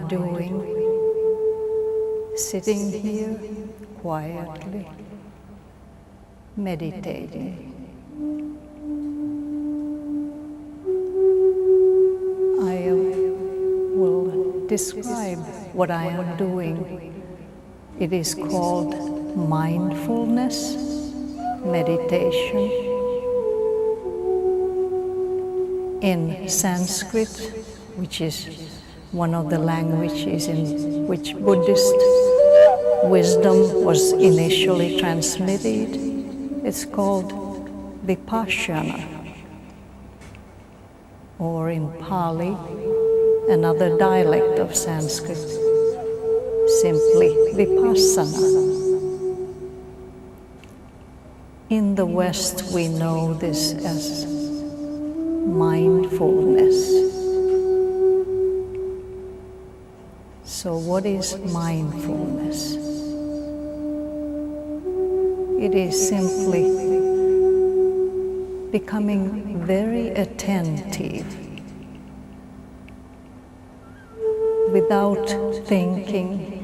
Doing, sitting here quietly, meditating. I will describe what I am doing. It is called mindfulness meditation. In Sanskrit, which is one of the languages in which Buddhist wisdom was initially transmitted, it's called vipassana, or in Pali, another dialect of Sanskrit, simply vipassana. In the West, we know this as mindfulness. So what is mindfulness? It is simply becoming very attentive without thinking,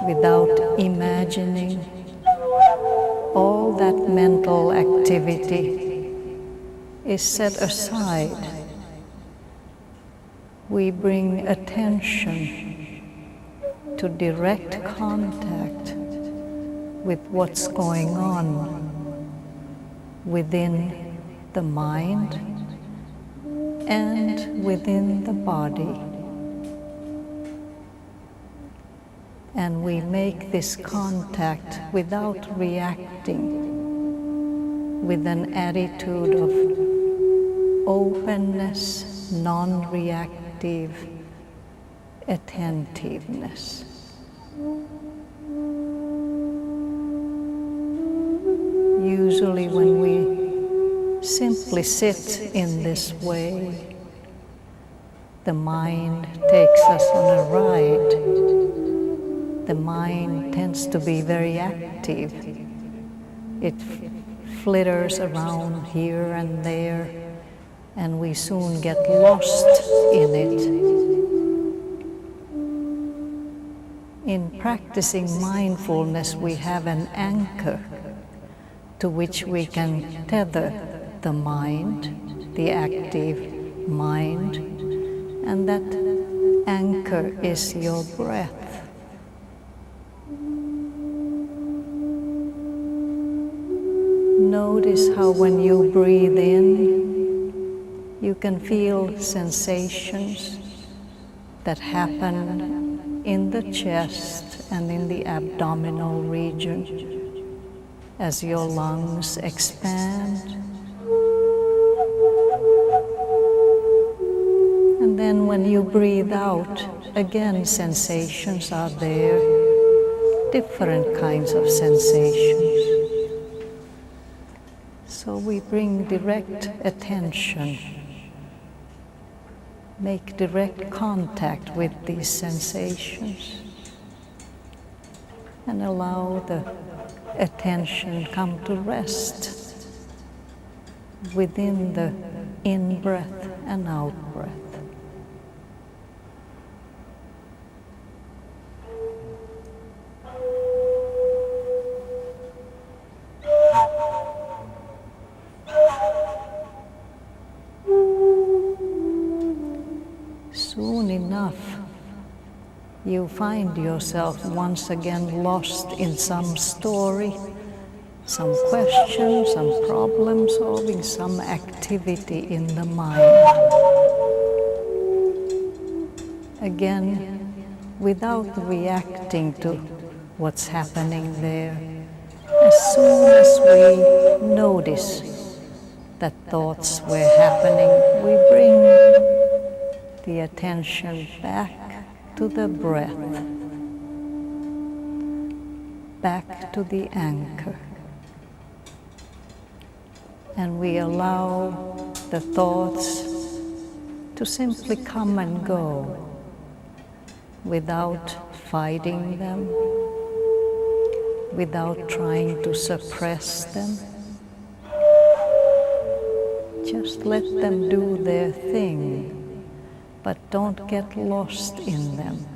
without imagining. All that mental activity is set aside. We bring attention to direct contact with what's going on within the mind and within the body. And we make this contact without reacting, with an attitude of openness, non-reactive attentiveness. Usually when we simply sit in this way, the mind takes us on a ride. The mind tends to be very active. It flitters around here and there, and we soon get lost in it. In practicing mindfulness, we have an anchor to which we can tether the mind, the active mind, and that anchor is your breath. Notice how when you breathe in, you can feel sensations that happen in the chest and in the abdominal region as your lungs expand. And then when you breathe out, again sensations are there, different kinds of sensations. So we bring direct attention, make direct contact with these sensations, and allow the attention come to rest within the in-breath and out-breath. Soon enough, you find yourself once again lost in some story, some question, some problem solving, some activity in the mind. Again, without reacting to what's happening there, as soon as we notice that thoughts were happening, we bring the attention back to the breath, back to the anchor. And we allow the thoughts to simply come and go without fighting them, without trying to suppress them. Just let them do their thing, but don't get lost in them.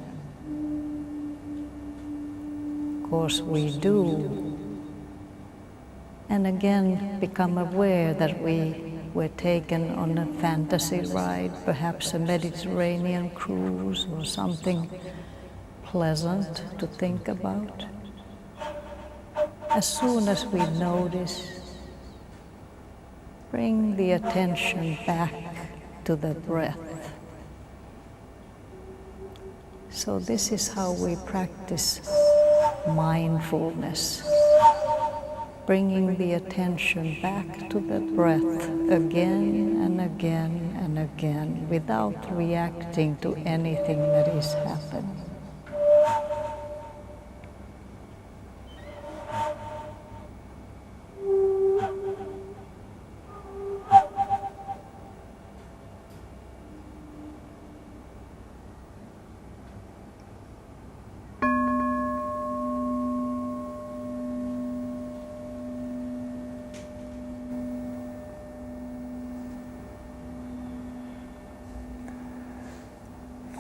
Of course we do. And again become aware that we were taken on a fantasy ride, perhaps a Mediterranean cruise or something pleasant to think about. As soon as we notice, bring the attention back to the breath. So this is how we practice mindfulness, bringing the attention back to the breath again and again and again without reacting to anything that is happening.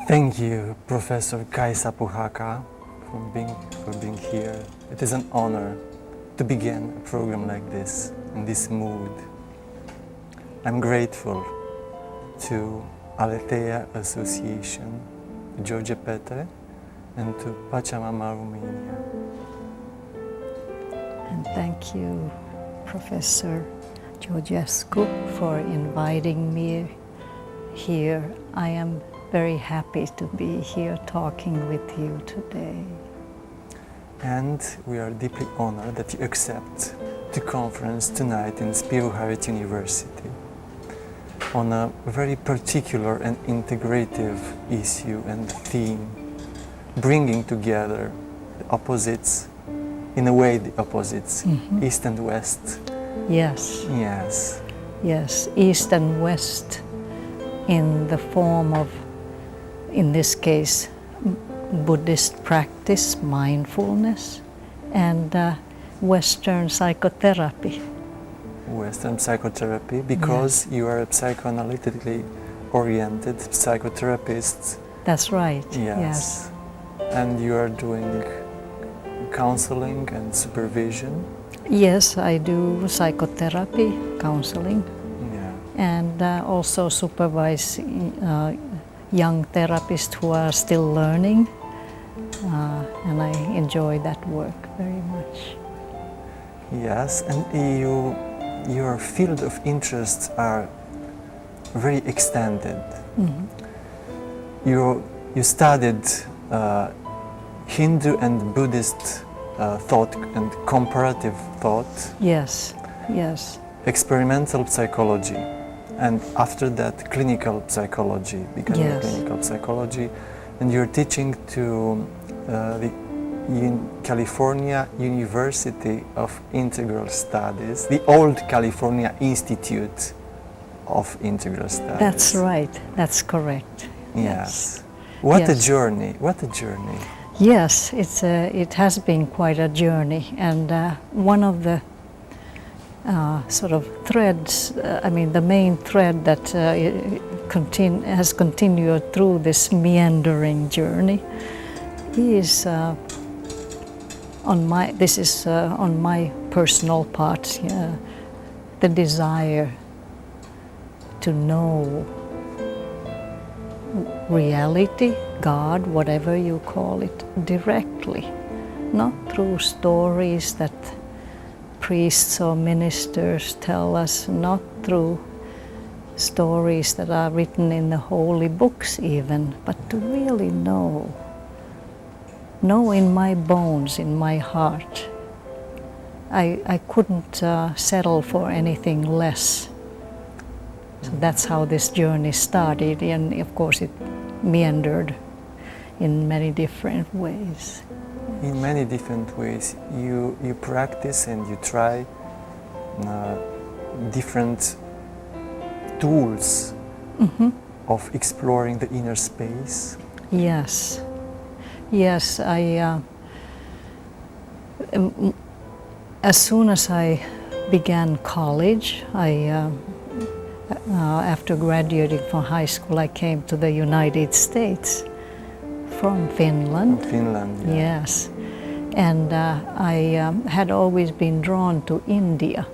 Thank you, Professor Kaisa Puhakka, for being here. It is an honor to begin a program like this, in this mood. I'm grateful to Aletheia Association, to George Petre, and to Pachamama, Romania. And thank you, Professor Georgescu, for inviting me here. I am very happy to be here talking with you today. And we are deeply honored that you accept the conference tonight in Spirit University on a very particular and integrative issue and theme, bringing together the opposites, in a way the opposites, East and West. Yes. Yes. Yes, East and West in the form of, in this case, Buddhist practice, mindfulness, and Western psychotherapy. Western psychotherapy, because you are a psychoanalytically oriented psychotherapist. That's right, Yes. And you are doing counseling and supervision. Yes, I do psychotherapy, counseling, and also supervise young therapists who are still learning, and I enjoy that work very much. Yes, and your field of interests are very extended. You studied Hindu and Buddhist thought and comparative thought. Yes, yes. Experimental psychology, and after that clinical psychology, becoming clinical psychology, and you're teaching to the California University of Integral Studies, the old California Institute of Integral Studies. That's right, that's correct. Yes. What a journey, what a journey. Yes, it has been quite a journey, and one of the sort of threads, the main thread that has continued through this meandering journey is on my personal part, the desire to know reality, God, whatever you call it, directly, not through stories that priests or ministers tell us, not through stories that are written in the holy books even, but to really know in my bones, in my heart. I couldn't settle for anything less. So that's how this journey started, and of course it meandered in many different ways. In many different ways, you practice and you try different tools of exploring the inner space. Yes, yes. As soon as I began college, after graduating from high school, I came to the United States from Finland. From Finland, yeah. Yes, and I had always been drawn to India,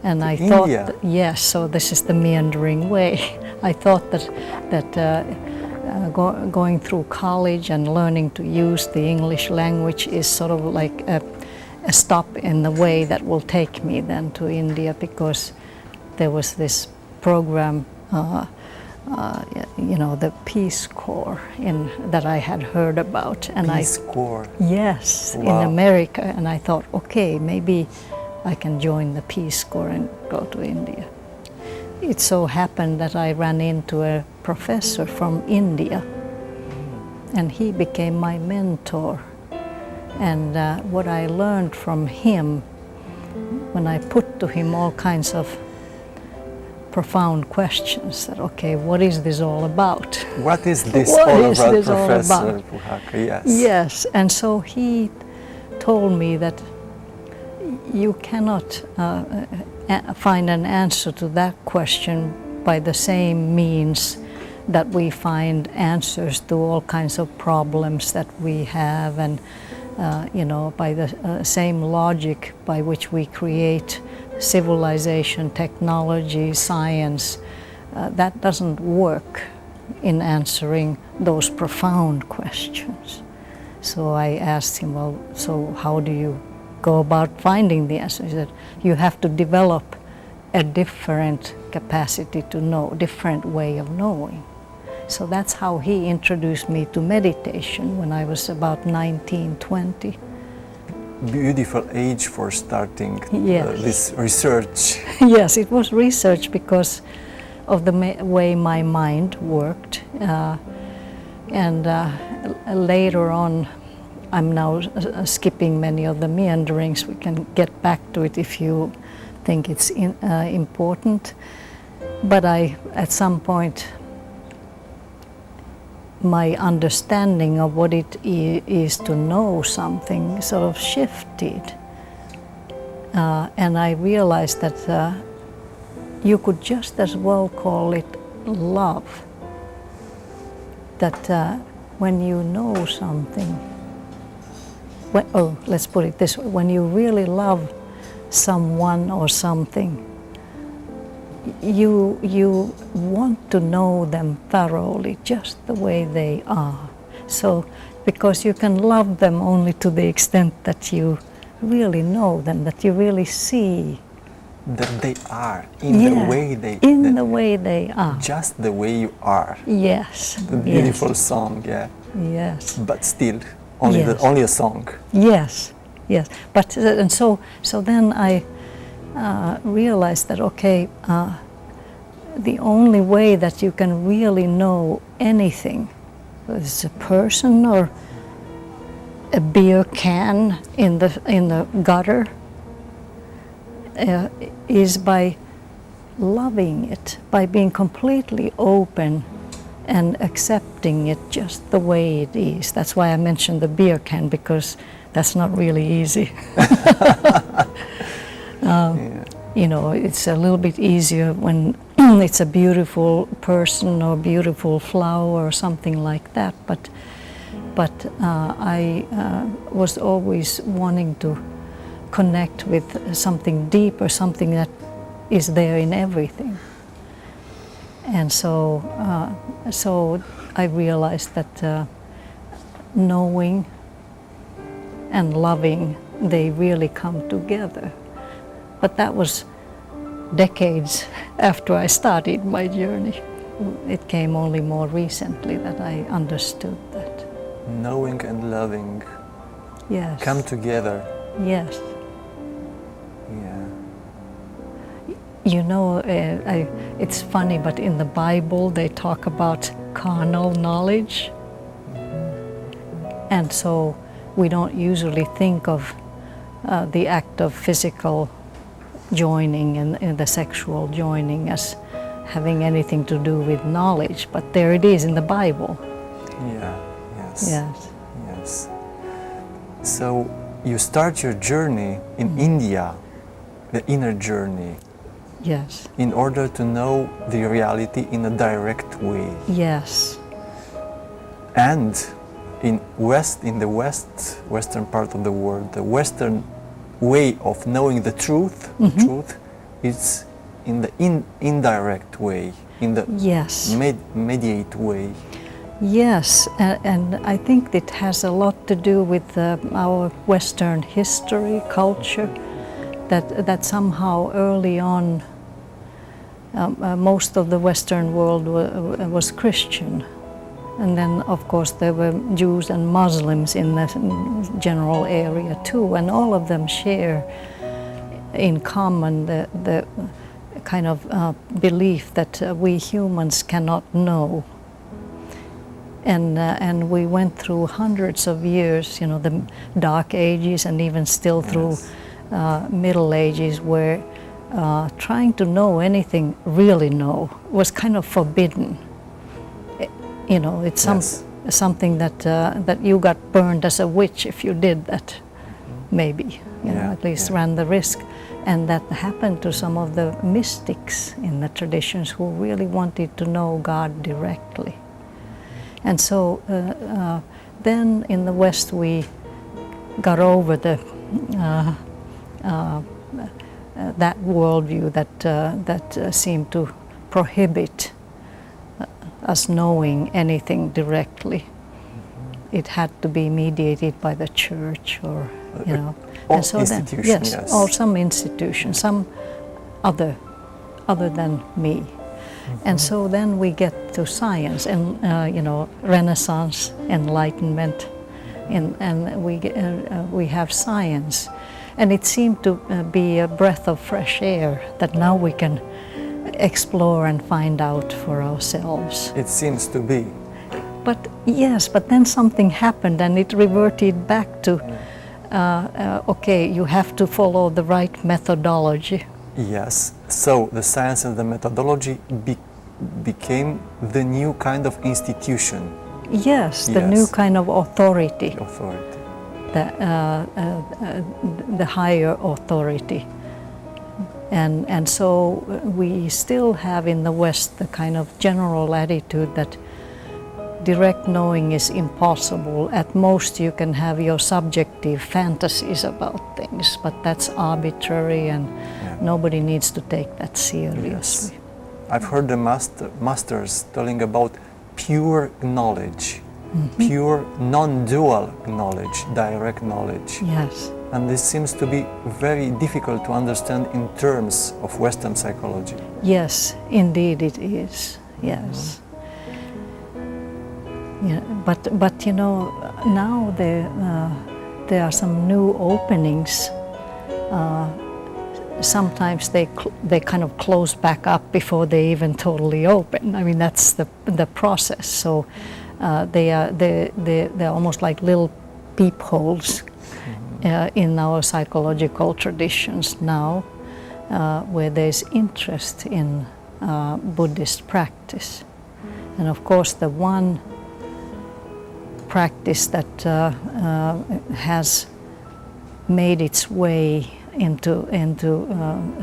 and I thought, yes. So this is the meandering way. I thought that going through college and learning to use the English language is sort of like a stop in the way that will take me then to India, because there was this program, the Peace Corps that I had heard about. And Peace Corps? Yes, wow. In America. And I thought, okay, maybe I can join the Peace Corps and go to India. It so happened that I ran into a professor from India, and he became my mentor. And what I learned from him, when I put to him all kinds of profound questions, that okay, what is this all about? What is this all about, Professor Puhakka? Yes. Yes, and so he told me that you cannot find an answer to that question by the same means that we find answers to all kinds of problems that we have, and by the same logic by which we create civilization, technology, science. That doesn't work in answering those profound questions. So I asked him, well, so how do you go about finding the answer? He said, you have to develop a different capacity to know, different way of knowing. So that's how he introduced me to meditation when I was about 19, 20. Beautiful age for starting yes. This research. Yes, it was research because of the way my mind worked. Later on, I'm now skipping many of the meanderings. We can get back to it if you think it's important. But at some point, my understanding of what it is to know something sort of shifted. And I realized that you could just as well call it love. That when you know something, let's put it this way, when you really love someone or something, you want to know them thoroughly, just the way they are. So, because you can love them only to the extent that you really know them, that you really see that they are in the way they the way they are, just the way you are. Yes. The beautiful song, yeah. Yes. But still, only a song. Yes, yes. But and so then I realized that the only way that you can really know anything, whether it's a person or a beer can in the gutter, is by loving it, by being completely open and accepting it just the way it is. That's why I mentioned the beer can, because that's not really easy. You know, it's a little bit easier when it's a beautiful person or beautiful flower or something like that. But I was always wanting to connect with something deeper, something that is there in everything. And so I realized that knowing and loving, they really come together. But that was decades after I started my journey. It came only more recently that I understood that. Knowing and loving come together. Yes. Yeah. You know, it's funny, but in the Bible they talk about carnal knowledge. And so we don't usually think of the act of physical joining and the sexual joining as having anything to do with knowledge, but there it is in the Bible. Yeah, yes. Yes. Yes. So you start your journey in India, the inner journey. Yes. In order to know the reality in a direct way. Yes. And in the western part of the world, the Western way of knowing the truth, the truth is in the indirect way, in the mediate way. Yes, and I think it has a lot to do with our Western history, culture, that somehow early on most of the Western world was Christian. And then, of course, there were Jews and Muslims in the general area too, and all of them share in common the kind of belief that we humans cannot know. And we went through hundreds of years, you know, the Dark Ages, and even still through Middle Ages, where trying to know anything, really know, was kind of forbidden. You know, it's something that you got burned as a witch if you did that, maybe, you know, at least ran the risk. And that happened to some of the mystics in the traditions who really wanted to know God directly. And so then in the West we got over that worldview that seemed to prohibit us knowing anything directly. It had to be mediated by the church, or you know, and so institution, then or some institution, some other than me. And so then we get to science and you know, Renaissance, Enlightenment, and we have science, and it seemed to be a breath of fresh air that now we can explore and find out for ourselves. It seems to be. But yes, but then something happened and it reverted back to, okay, you have to follow the right methodology. Yes, so the science and the methodology became the new kind of institution. Yes, the new kind of authority. The higher authority. And so we still have in the West the kind of general attitude that direct knowing is impossible. At most you can have your subjective fantasies about things, but that's arbitrary and nobody needs to take that seriously. Yes. I've heard the masters telling about pure knowledge, pure non-dual knowledge, direct knowledge. Yes. And this seems to be very difficult to understand in terms of Western psychology. Yes, indeed it is. Yes. Yeah, but you know, now there are some new openings. Sometimes they kind of close back up before they even totally open. I mean, that's the process. So they're almost like little peepholes in our psychological traditions now, where there's interest in Buddhist practice. And of course, the one practice that has made its way into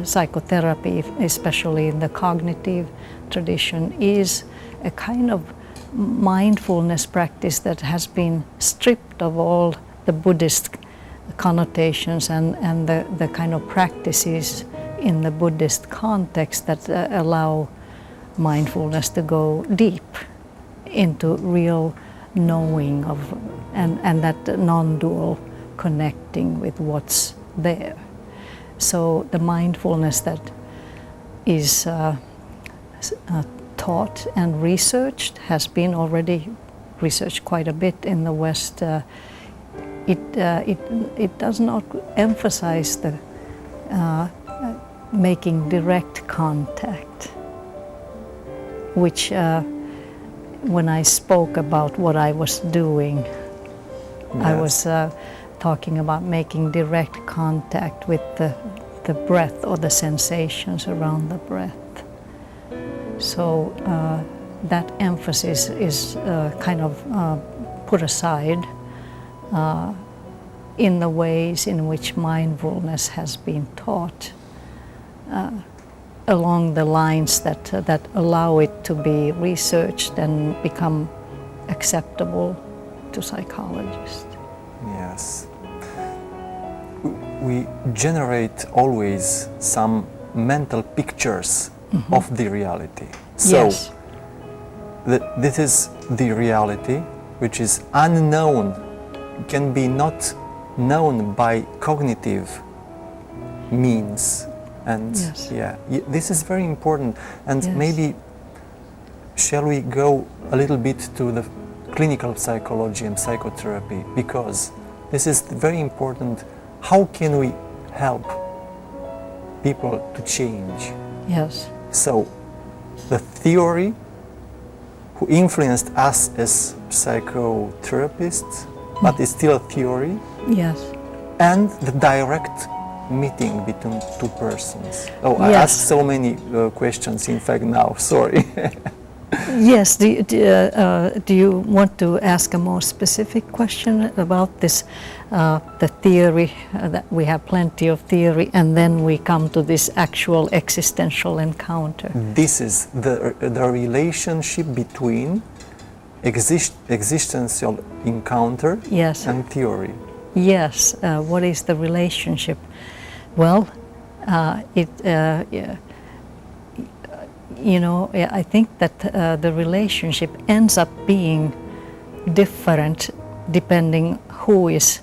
psychotherapy, especially in the cognitive tradition, is a kind of mindfulness practice that has been stripped of all the Buddhist connotations and the kind of practices in the Buddhist context that allow mindfulness to go deep into real knowing of and that non-dual connecting with what's there. So the mindfulness that is taught and researched has been already researched quite a bit in the West. It does not emphasize the making direct contact, which when I spoke about what I was doing, yes. I was talking about making direct contact with the breath or the sensations around the breath. So that emphasis is kind of put aside in the ways in which mindfulness has been taught along the lines that allow it to be researched and become acceptable to psychologists. Yes. We generate always some mental pictures of the reality. So yes. This is the reality which is unknown, can be not known by cognitive means. And yes. yeah, this is very important. And yes. maybe shall we go a little bit to the clinical psychology and psychotherapy, because this is very important. How can we help people to change? Yes. So the theory who influenced us as psychotherapists, but is still a theory. Yes. And the direct meeting between two persons. Oh, I yes. asked so many questions, in fact, now, sorry. Yes, do you want to ask a more specific question about this, the theory, that we have plenty of theory, and then we come to this actual existential encounter? This is the relationship between existential encounter yes. and theory. Yes, what is the relationship? Well, you know, I think that the relationship ends up being different depending who is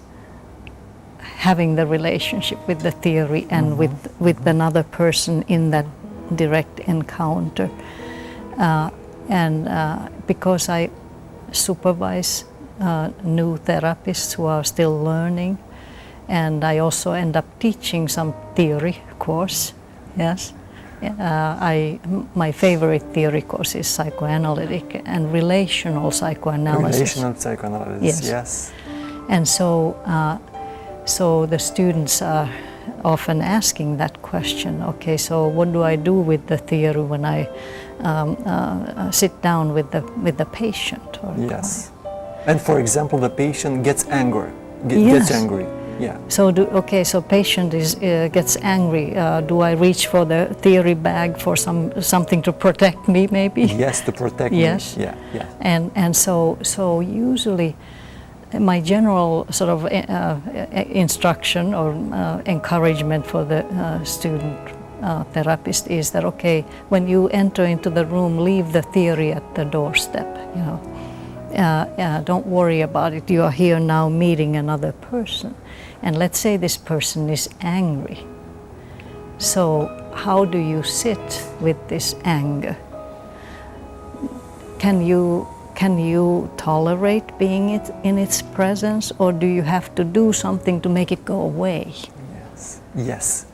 having the relationship with the theory and with another person in that direct encounter. Because I supervise new therapists who are still learning, and I also end up teaching some theory course, yes. My favorite theory course is psychoanalytic and relational psychoanalysis. Relational psychoanalysis, yes. And so, so the students are often asking that question. Okay, so what do I do with the theory when I sit down with the patient? Or yes. And for example, the patient gets angry. Yes. Gets angry. Yeah. So so patient gets angry. Do I reach for the theory bag for something to protect me, maybe? Yes, to protect yes. me. Yeah. And so usually, my general sort of instruction or encouragement for the student therapist is that, okay, when you enter into the room, leave the theory at the doorstep. You know, don't worry about it. You are here now meeting another person. And let's say this person is angry. So how do you sit with this anger? Can can you tolerate being in its presence, or do you have to do something to make it go away? Yes. Yes.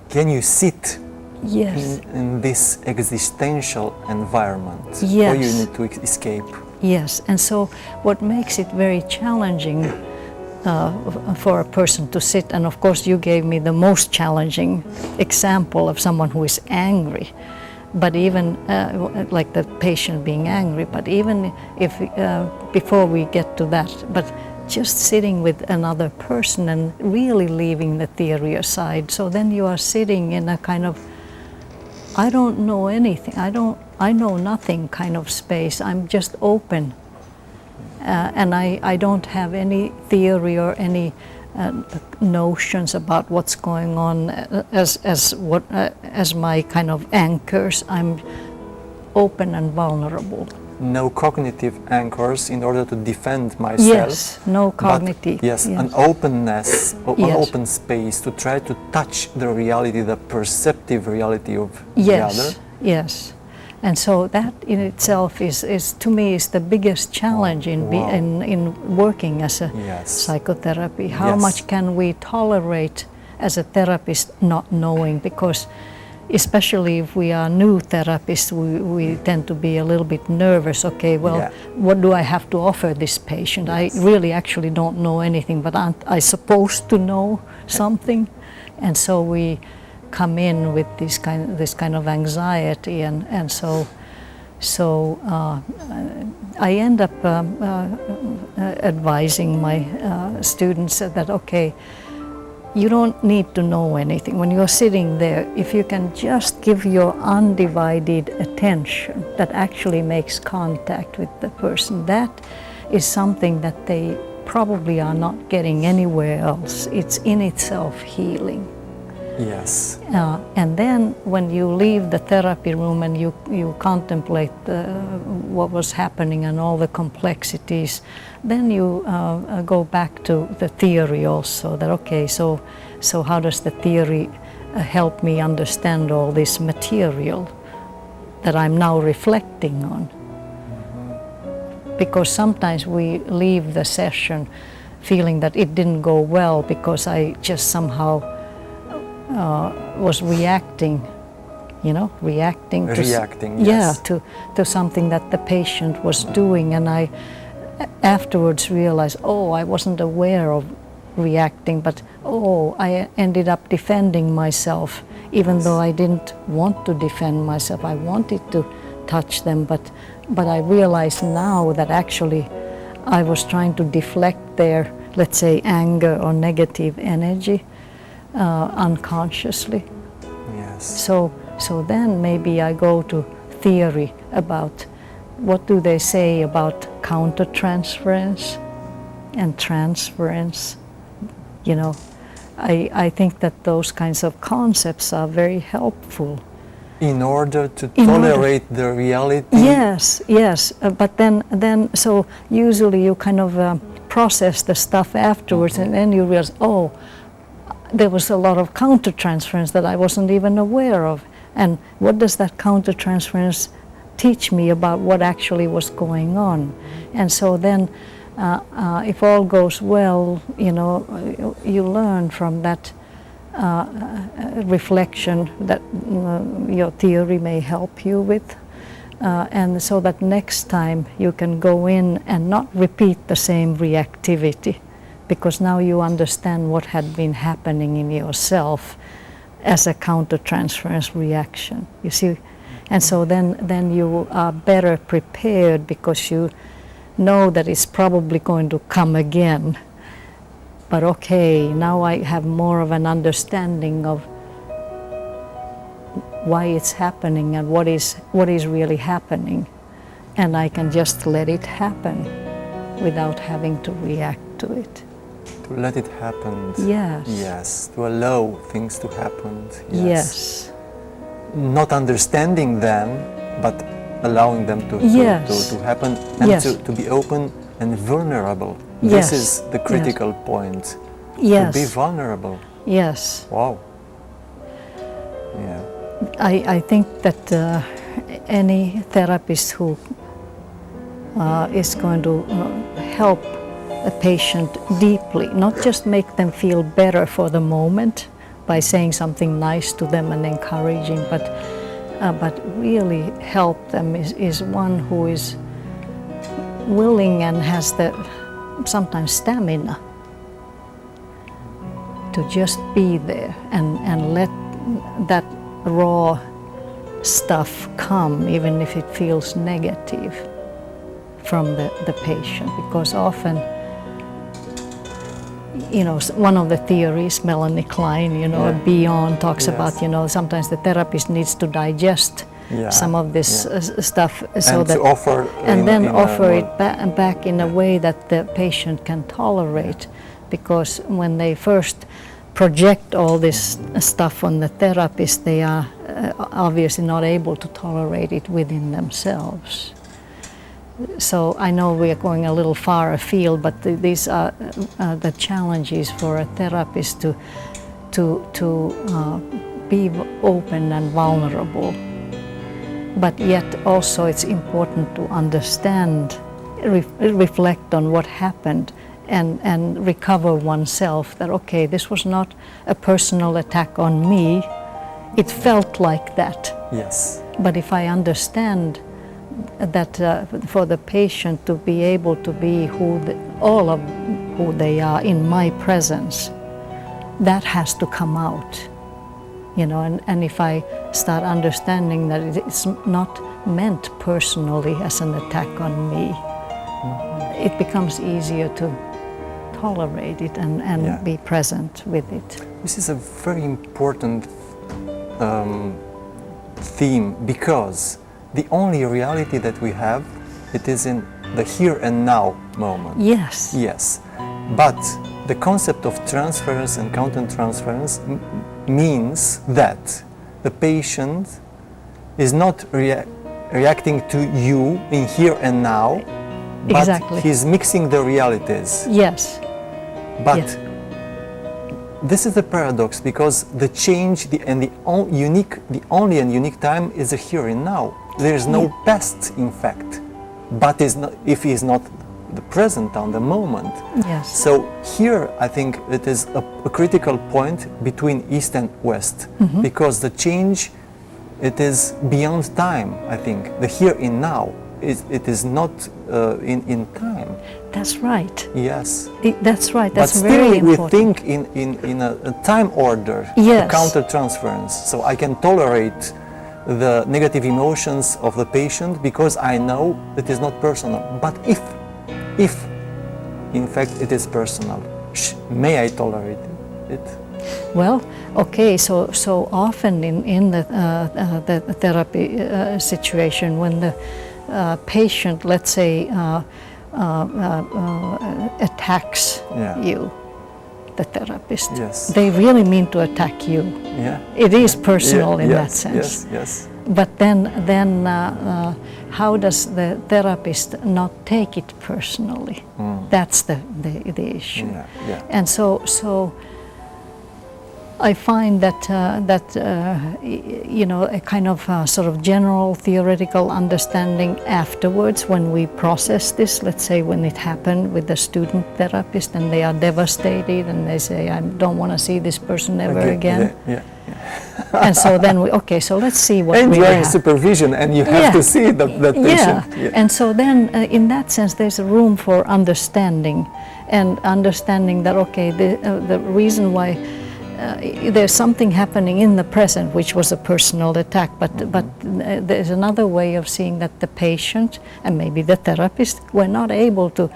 Can you sit in this existential environment? Yes. Or you need to escape? Yes, and so what makes it very challenging for a person to sit, and of course you gave me the most challenging example of someone who is angry, but even like the patient being angry, but even if before we get to that, but just sitting with another person and really leaving the theory aside. So then you are sitting in a kind of, I don't know anything, I know nothing kind of space. I'm just open, and I don't have any theory or any notions about what's going on as my kind of anchors. I'm open and vulnerable. No cognitive anchors in order to defend myself. Yes, no cognitive. But yes, an openness, an open space to try to touch the reality, the perceptive reality of the other. Yes, and so that in itself is to me is the biggest challenge in working as a psychotherapy. How much can we tolerate as a therapist not knowing? Because especially if we are new therapists, we tend to be a little bit nervous. Okay, well, what do I have to offer this patient? I really actually don't know anything, but aren't I supposed to know something? And so we come in with this kind of anxiety, and so I end up advising my students that, okay, you don't need to know anything. When you're sitting there, if you can just give your undivided attention that actually makes contact with the person, that is something that they probably are not getting anywhere else. It's in itself healing. Yes. And then when you leave the therapy room and you contemplate what was happening and all the complexities, then you go back to the theory also, that okay, so how does the theory help me understand all this material that I'm now reflecting on? Because sometimes we leave the session feeling that it didn't go well because I just somehow was reacting to something that the patient was doing, and I afterwards realized, I wasn't aware of reacting, but I ended up defending myself, even though I didn't want to defend myself. I wanted to touch them, but I realize now that actually I was trying to deflect their, let's say, anger or negative energy unconsciously. Yes. So then maybe I go to theory about what do they say about countertransference and transference. You know, I think that those kinds of concepts are very helpful. In order to tolerate the reality? Yes, but then so usually you kind of process the stuff afterwards, and then you realize, there was a lot of countertransference that I wasn't even aware of. And what does that countertransference teach me about what actually was going on? And so then if all goes well, you learn from that reflection that your theory may help you with, and so that next time you can go in and not repeat the same reactivity, because now you understand what had been happening in yourself as a countertransference reaction, you see. And so then you are better prepared because you know that it's probably going to come again. But okay, now I have more of an understanding of why it's happening and what is really happening. And I can just let it happen without having to react to it. To let it happen. Yes. Yes, to allow things to happen. Yes. Not understanding them, but allowing them to happen, and to be open and vulnerable. This is the critical point. Yes. To be vulnerable. Yes. Wow. Yeah. I think that any therapist who is going to help a patient deeply, not just make them feel better for the moment by saying something nice to them and encouraging, but really help them is one who is willing and has the sometimes stamina to just be there and let that raw stuff come, even if it feels negative from the patient, because often, you know, one of the theories, Melanie Klein, you know, Beyond talks about, you know, sometimes the therapist needs to digest some of this stuff, so and that to offer and then offer it back in a way that the patient can tolerate, because when they first project all this stuff on the therapist, they are obviously not able to tolerate it within themselves. So I know we are going a little far afield, but these are the challenges for a therapist to be open and vulnerable. But yet also it's important to understand, reflect on what happened, and recover oneself that, okay, this was not a personal attack on me. It felt like that. Yes. But if I understand that for the patient to be able to be all of who they are in my presence, that has to come out, you know, and if I start understanding that it's not meant personally as an attack on me, it becomes easier to tolerate it and be present with it. This is a very important theme, because the only reality that we have, it is in the here and now moment. Yes. Yes. But the concept of transference and countertransference means that the patient is not reacting to you in here and now, but he's mixing the realities. Yes. But this is the paradox, because the change the only and unique time is the here and now. There is no past, in fact, but if he is not the present on the moment. Yes. So here I think it is a critical point between East and West, because the change, it is beyond time. I think the here and now, it is not in time. That's right. Yes. That's right. That's but very still important. We think in a time order, yes, counter-transference. So I can tolerate the negative emotions of the patient because I know it is not personal. But if in fact it is personal, may I tolerate it? Well, okay, so often in the therapy situation, when the patient, let's say, attacks you, the therapist, they really mean to attack you. It is personal in that sense. Yes. But then how does the therapist not take it personally? That's the issue. And so I find that you know, a kind of sort of general theoretical understanding afterwards, when we process this, let's say when it happened with the student therapist and they are devastated and they say, I don't want to see this person ever again. And so then so let's see what and we you are have. in supervision and you have to see that patient. And so then in that sense there's a room for understanding, and understanding that, okay, the reason why there's something happening in the present which was a personal attack, but there's another way of seeing that the patient and maybe the therapist were not able to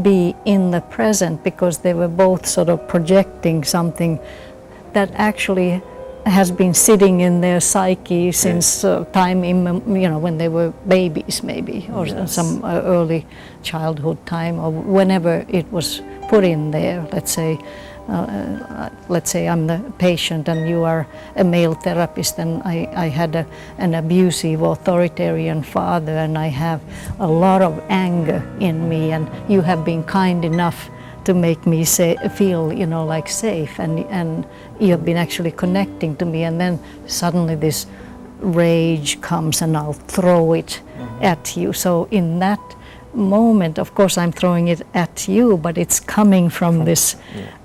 be in the present because they were both sort of projecting something that actually has been sitting in their psyche since time, you know, when they were babies maybe, or some early childhood time, or whenever it was put in there. Let's say I'm the patient and you are a male therapist, and I had an abusive authoritarian father, and I have a lot of anger in me, and you have been kind enough to make me feel, you know, like safe, and you have been actually connecting to me, and then suddenly this rage comes and I'll throw it at you. So in that moment, of course I'm throwing it at you, but it's coming from this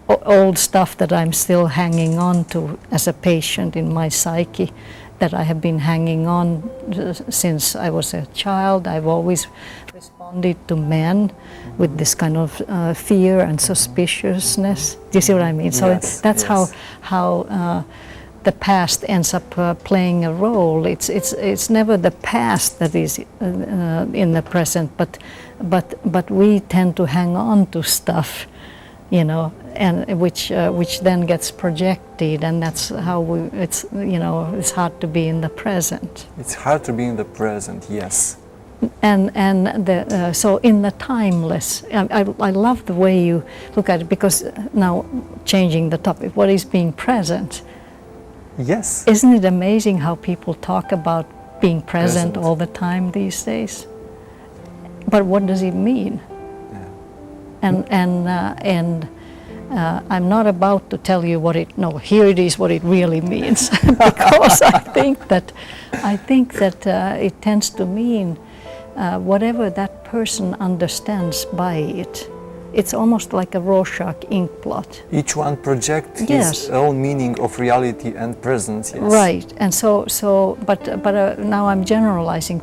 old stuff that I'm still hanging on to as a patient in my psyche, that I have been hanging on since I was a child. I've always responded to men with this kind of fear and suspiciousness. Do you see what I mean? So that's how the past ends up playing a role. It's never the past that is in the present, but we tend to hang on to stuff, you know, and which then gets projected, and that's how it's hard to be in the present. It's hard to be in the present, yes. And so in the timeless, I love the way you look at it, because now changing the topic, what is being present? Yes. Isn't it amazing how people talk about being present all the time these days? But what does it mean? Yeah. I'm not about to tell you here it is what it really means, because I think that it tends to mean whatever that person understands by it. It's almost like a Rorschach ink blot. Each one projects his own meaning of reality and presence. Yes. Right, and but now I'm generalizing.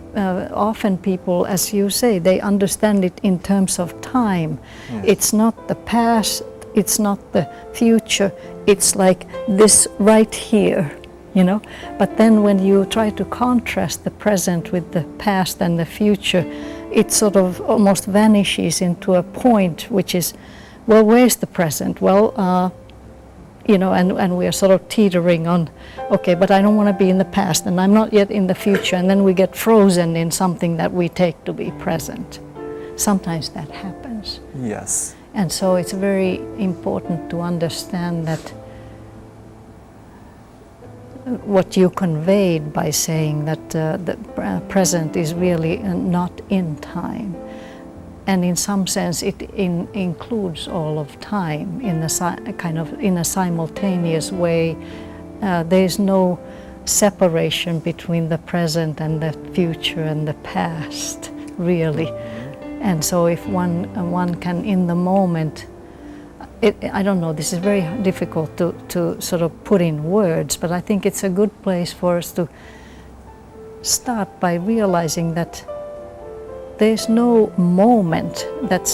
Often people, as you say, they understand it in terms of time. Yes. It's not the past, it's not the future. It's like this right here, you know. But then when you try to contrast the present with the past and the future, it sort of almost vanishes into a point, which is, well, where's the present? Well, you know, and we are sort of teetering on, okay, but I don't want to be in the past, and I'm not yet in the future, and then we get frozen in something that we take to be present. Sometimes that happens. Yes. And so it's very important to understand that what you conveyed by saying that the present is really not in time, and in some sense it includes all of time in a simultaneous way. There's no separation between the present and the future and the past, really. And so if one can in the moment, I don't know, this is very difficult to sort of put in words, but I think it's a good place for us to start by realizing that there's no moment that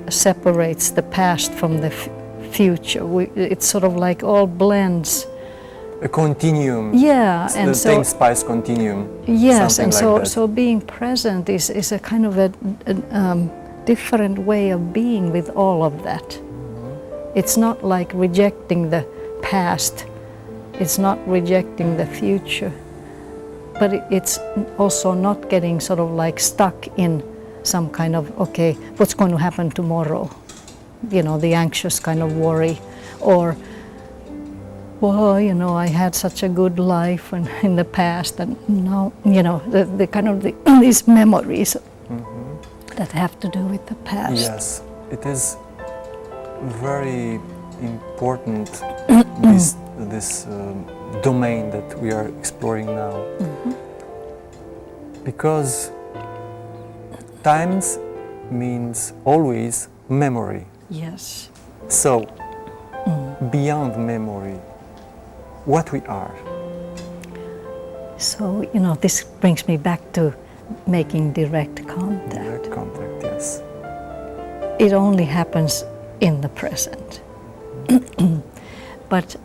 separates the past from the future. It's sort of like all blends. A continuum. Yeah, and the so time-space continuum. Yes, and like so being present is a kind of a different way of being with all of that. It's not like rejecting the past, it's not rejecting the future, but it's also not getting sort of like stuck in some kind of, okay, what's going to happen tomorrow? You know, the anxious kind of worry, or, well, you know, I had such a good life in the past, and now, you know, the kind of these memories that have to do with the past. Yes, it is very important, this domain that we are exploring now, because times means always memory. Yes. So beyond memory, what we are. So, you know, this brings me back to making direct contact. Direct contact, yes. It only happens in the present. But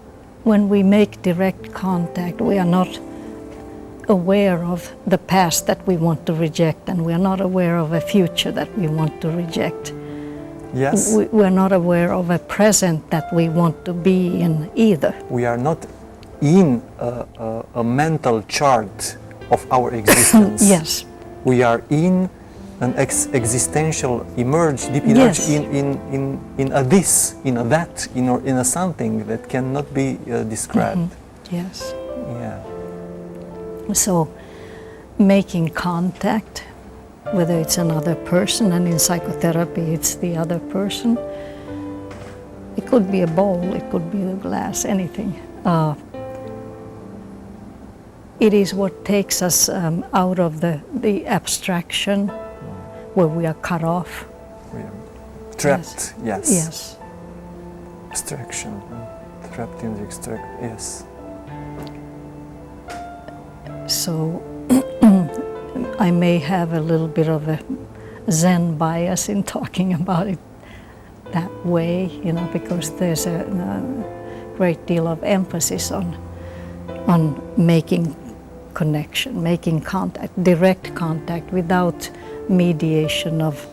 when we make direct contact, we are not aware of the past that we want to reject, and we are not aware of a future that we want to reject. Yes. We're not aware of a present that we want to be in either. We are not in a mental chart of our existence. Yes. We are in an existential deep emerge in a this, in a that, in a something that cannot be described. Yes. Yeah. So making contact, whether it's another person, and in psychotherapy it's the other person. It could be a bowl, it could be a glass, anything. It is what takes us out of the abstraction, where we are cut off. We are trapped, yes. Yes. Extraction, trapped in the yes. So I may have a little bit of a Zen bias in talking about it that way, you know, because there's a great deal of emphasis on making connection, making contact, direct contact without mediation of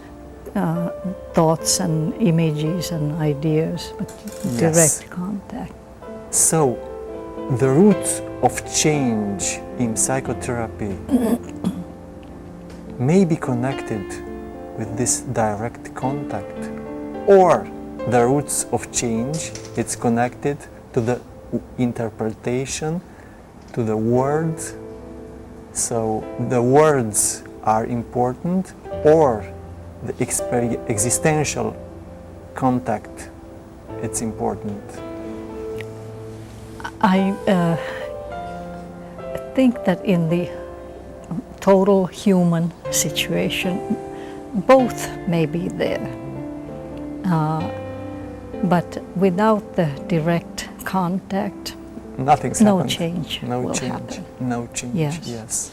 thoughts and images and ideas, but direct contact. So, the root of change in psychotherapy may be connected with this direct contact, or the roots of change, it's connected to the interpretation, to the words. So the words are important, or the existential contact, it's important. I think that in the total human situation, both may be there. But without the direct contact, nothing's no happened. change will happen. No change, yes.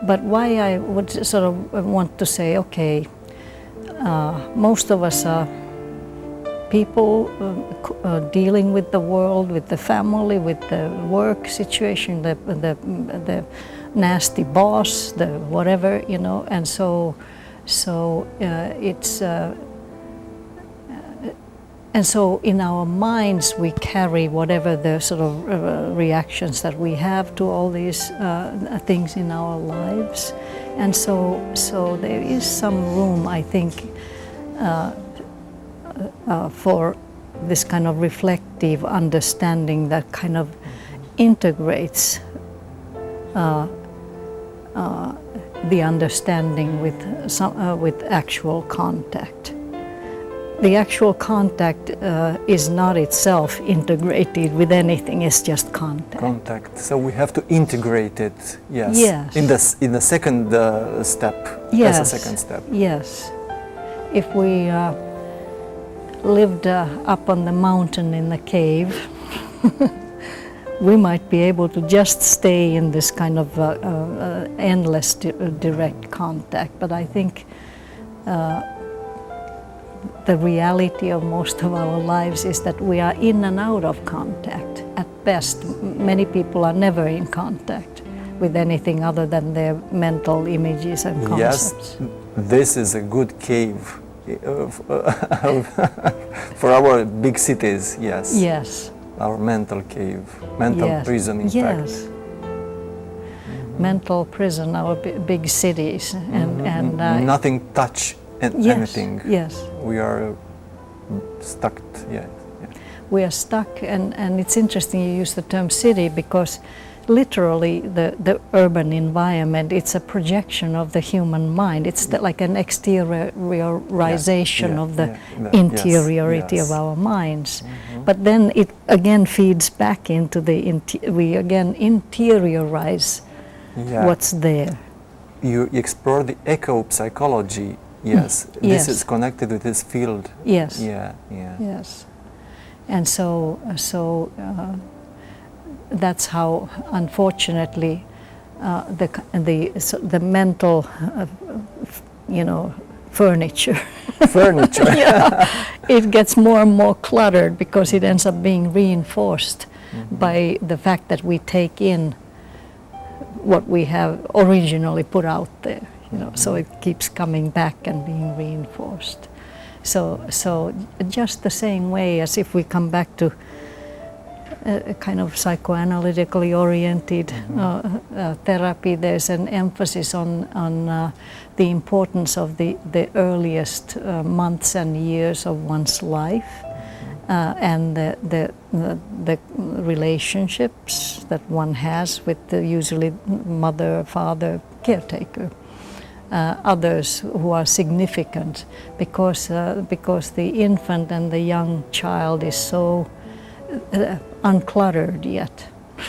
But why I would sort of want to say, okay, most of us are people dealing with the world, with the family, with the work situation, the nasty boss, the whatever, you know, and so it's and so in our minds we carry whatever the sort of reactions that we have to all these things in our lives, and so there is some room, I think, for this kind of reflective understanding that kind of integrates the understanding with actual contact. The actual contact is not itself integrated with anything; it's just contact. Contact. So we have to integrate it. Yes. Yes. In the second step. Yes. As a second step. Yes. If we lived up on the mountain in the cave, we might be able to just stay in this kind of endless direct contact. But I think the reality of most of our lives is that we are in and out of contact. At best, many people are never in contact with anything other than their mental images and concepts. Yes, this is a good cave for our big cities, yes. Yes. Our mental cave, mental prison, in fact. Yes. Mental prison, our big cities, and nothing touch anything. Yes. We are stuck. Yeah. We are stuck, and it's interesting you use the term city, because literally the urban environment, it's a projection of the human mind. It's like an exteriorization of the interiority of our minds. But then it again feeds back into we again interiorize what's there. You explore the echo psychology. Yes, this is connected with this field. Yes. Yes. And so that's how, unfortunately, the mental, furniture. It gets more and more cluttered, because it ends up being reinforced by the fact that we take in what we have originally put out there. So it keeps coming back and being reinforced. So just the same way as if we come back to a kind of psychoanalytically oriented therapy, there's an emphasis on the importance of the earliest months and years of one's life, and the relationships that one has with the usually mother, father, caretaker. Others who are significant, because the infant and the young child is so uncluttered yet,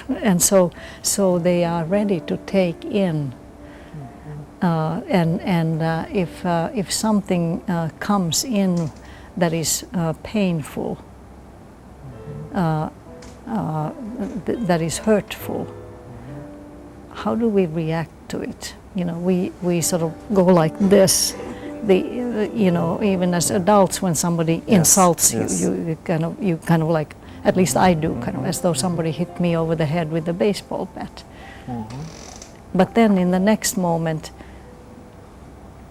and so they are ready to take in If something comes in that is painful, that is hurtful, how do we react to it? You know, we sort of go like this. You know, even as adults, when somebody insults you, you kind of like, at least I do, kind of as though somebody hit me over the head with a baseball bat. But then in the next moment,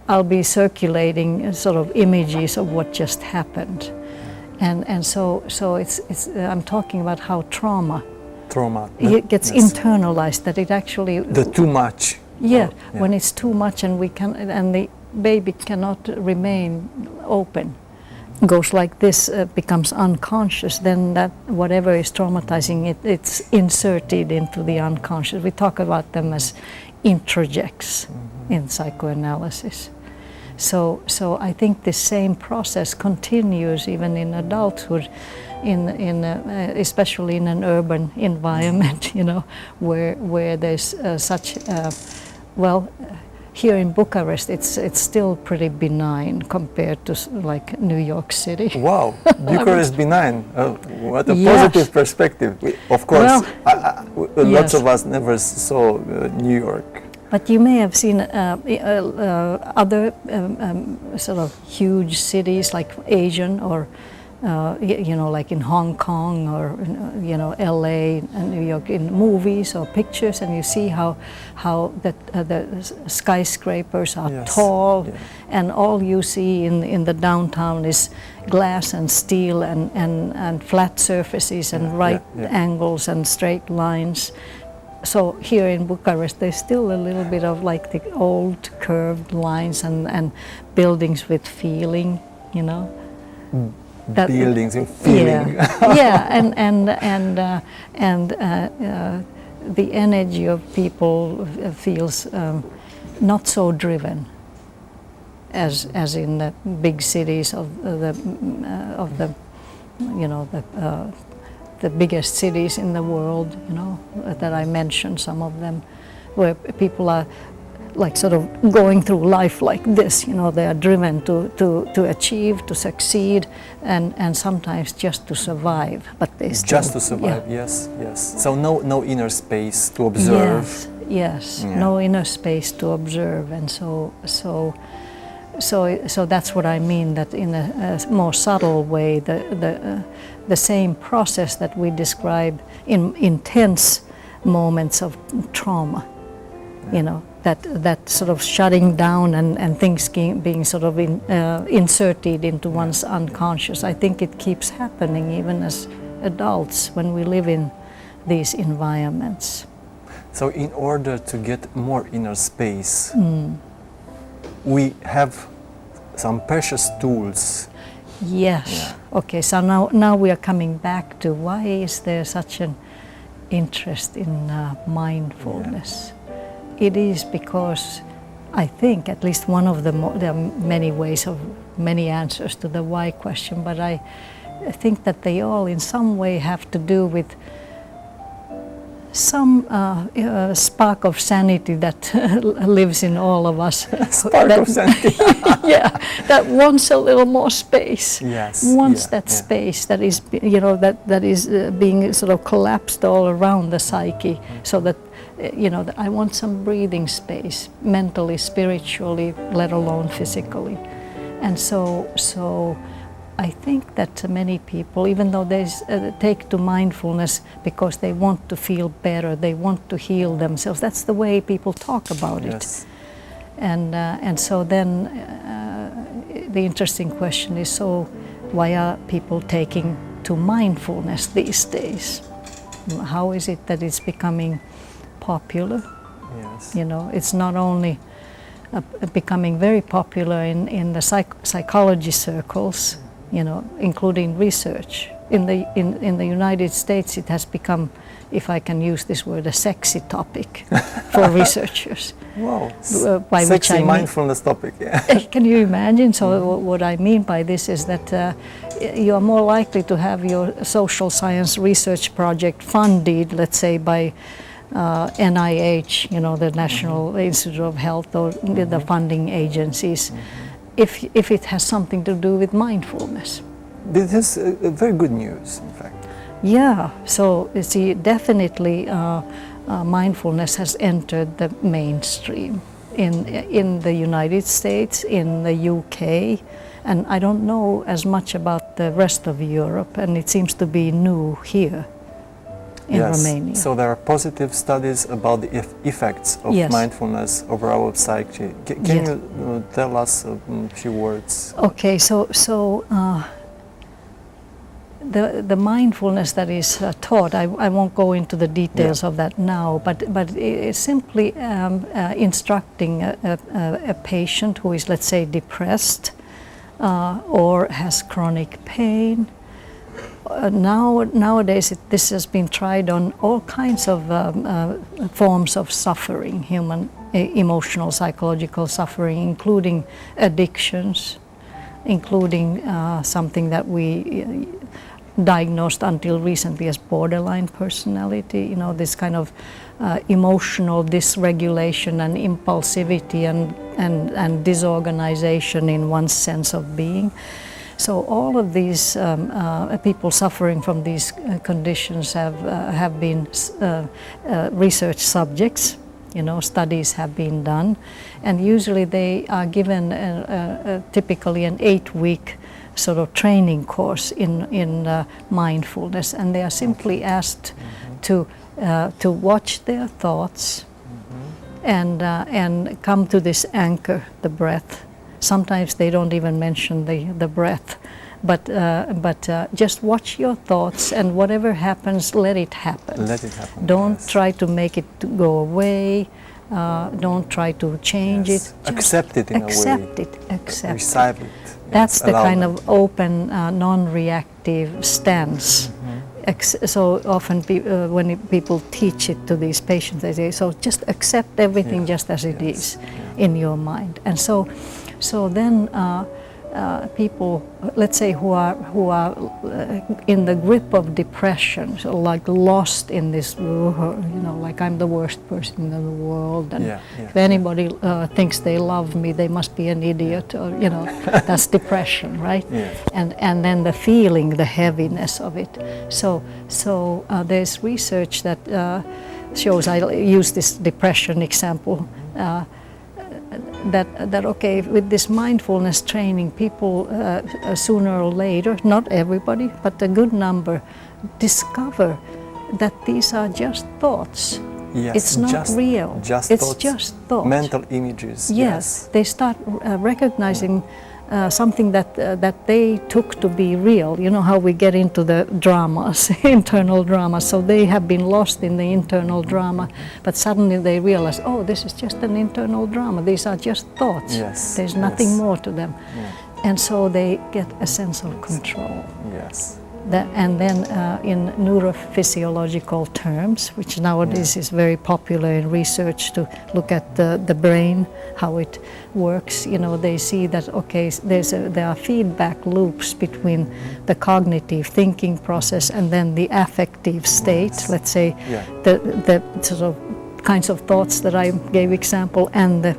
I'll be circulating sort of images of what just happened, and so it's I'm talking about how trauma it gets internalized, that it actually too much. When it's too much and the baby cannot remain open, goes like this, becomes unconscious, then that whatever is traumatizing it's inserted into the unconscious. We talk about them as introjects in psychoanalysis. So I think the same process continues even in adulthood, especially in an urban environment, you know, where there's such here in Bucharest, it's still pretty benign compared to like New York City. Wow, Bucharest benign. What a positive perspective. Of course, lots of us never saw New York. But you may have seen other sort of huge cities like Asian or you know, like in Hong Kong or you know, LA and New York, in movies or pictures, and you see how the skyscrapers are tall, and all you see in the downtown is glass and steel and flat surfaces and right angles and straight lines. So here in Bucharest, there's still a little bit of like the old curved lines and buildings with feeling, you know. Buildings with feeling. And the energy of people feels not so driven as in the big cities of the you know, the biggest cities in the world, you know, that I mentioned some of them, where people are like sort of going through life like this, you know, they are driven to achieve, to succeed, and sometimes just to survive, but they still, just to survive, yes. So no inner space to observe. Yes, no inner space to observe, and so that's what I mean, that in a more subtle way, the same process that we describe in intense moments of trauma, you know, that sort of shutting down and things being sort of inserted into one's unconscious. I think it keeps happening even as adults when we live in these environments. So in order to get more inner space, we have some precious tools. Yes. Okay, so now we are coming back to why is there such an interest in mindfulness? It is because I think at least one of there are many ways of many answers to the why question, but I think that they all in some way have to do with some spark of sanity that lives in all of us. Spark of sanity. That wants a little more space. Yes. Wants that space that is, you know, that is being sort of collapsed all around the psyche, so that, you know, I want some breathing space, mentally, spiritually, let alone physically. And so I think that many people, even though they take to mindfulness because they want to feel better, they want to heal themselves, that's the way people talk about it. And so then the interesting question is, so why are people taking to mindfulness these days? How is it that it's becoming popular? You know, it's not only becoming very popular in the psychology circles, you know, including research. In the United States, it has become, if I can use this word, a sexy topic for researchers. Wow, by sexy which I mean, mindfulness topic. Can you imagine? So what I mean by this is that you are more likely to have your social science research project funded, let's say, by NIH, the National Institute of Health, or the funding agencies, if it has something to do with mindfulness. This is very good news, in fact. Yeah, so you see, definitely mindfulness has entered the mainstream in the United States, in the UK, and I don't know as much about the rest of Europe, and it seems to be new here in Romania. So there are positive studies about the effects of mindfulness over our psyche. Can you tell us a few words? Okay, so the mindfulness that is taught, I won't go into the details of that now, but it's simply instructing a patient who is, let's say, depressed or has chronic pain. Nowadays this has been tried on all kinds of forms of suffering, human emotional, psychological suffering, including addictions, including something that we diagnosed until recently as borderline personality, this kind of emotional dysregulation and impulsivity and disorganization in one's sense of being. So all of these people suffering from these conditions have been research subjects. Studies have been done, and usually they are given typically an 8-week sort of training course in mindfulness, and they are simply asked to watch their thoughts and come to this anchor, the breath. Sometimes they don't even mention the breath, but just watch your thoughts, and whatever happens, let it happen. Let it happen. Don't try to make it go away. Don't try to change it. Just accept it in a way. Accept it. Receive it. That's the kind of open, non-reactive stance. So often when people teach it to these patients, they say, so just accept everything just as it is in your mind. And so then people, let's say, who are in the grip of depression, so like lost in this, like I'm the worst person in the world, and if anybody thinks they love me, they must be an idiot, or that's depression, right? And then the feeling, the heaviness of it. So there's research that shows, I use this depression example, that okay, with this mindfulness training, people sooner or later, not everybody, but a good number, discover that these are just thoughts. It's not real. It's thoughts, just thoughts. Mental images. Yes, they start recognizing something that they took to be real. You know how we get into the dramas, internal dramas. So they have been lost in the internal drama, but suddenly they realize, oh, this is just an internal drama. These are just thoughts. There's nothing more to them. And so they get a sense of control. And then in neurophysiological terms, which nowadays is very popular in research to look at the brain, how it works, they see that, okay, there are feedback loops between the cognitive thinking process and then the affective state, let's say, the sort of kinds of thoughts that I gave example, and the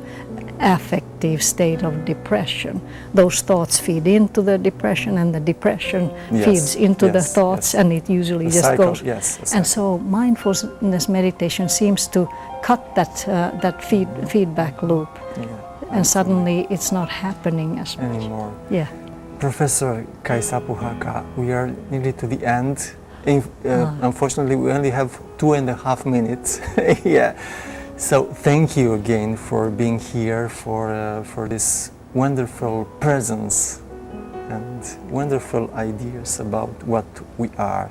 affective state of depression. Those thoughts feed into the depression, and the depression feeds into the thoughts, and it usually just cycle, goes. And so mindfulness meditation seems to cut that feedback loop, and suddenly it's not happening as much anymore. Professor Kaisa Puhakka, we are nearly to the end. Unfortunately, we only have 2.5 minutes. So thank you again for being here, for this wonderful presence and wonderful ideas about what we are.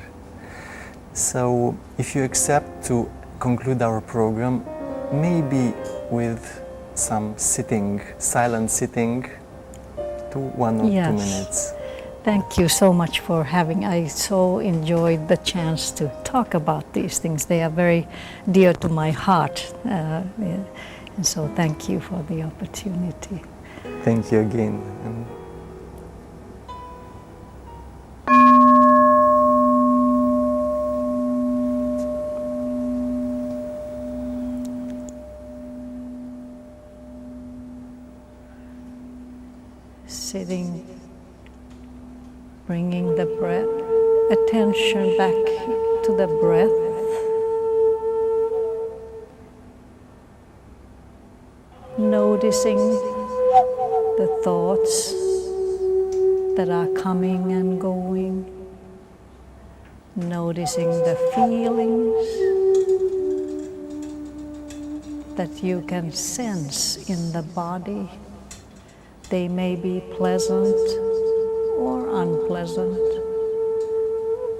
So if you accept to conclude our program, maybe with some sitting, silent sitting, to 1 or 2 minutes. Thank you so much for having. I so enjoyed the chance to talk about these things. They are very dear to my heart. And so thank you for the opportunity. Thank you again. breath, attention back to the breath. Noticing the thoughts that are coming and going. Noticing the feelings that you can sense in the body. They may be pleasant or unpleasant.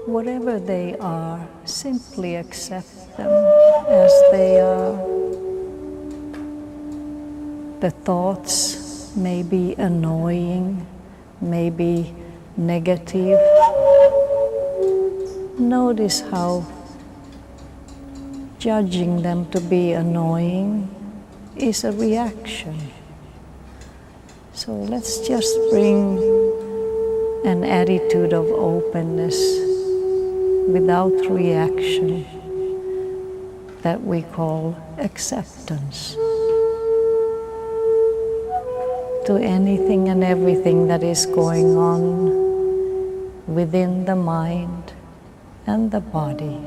Whatever they are, simply accept them as they are. The thoughts may be annoying, may be negative. Notice how judging them to be annoying is a reaction. So let's just bring an attitude of openness without reaction that we call acceptance to anything and everything that is going on within the mind and the body.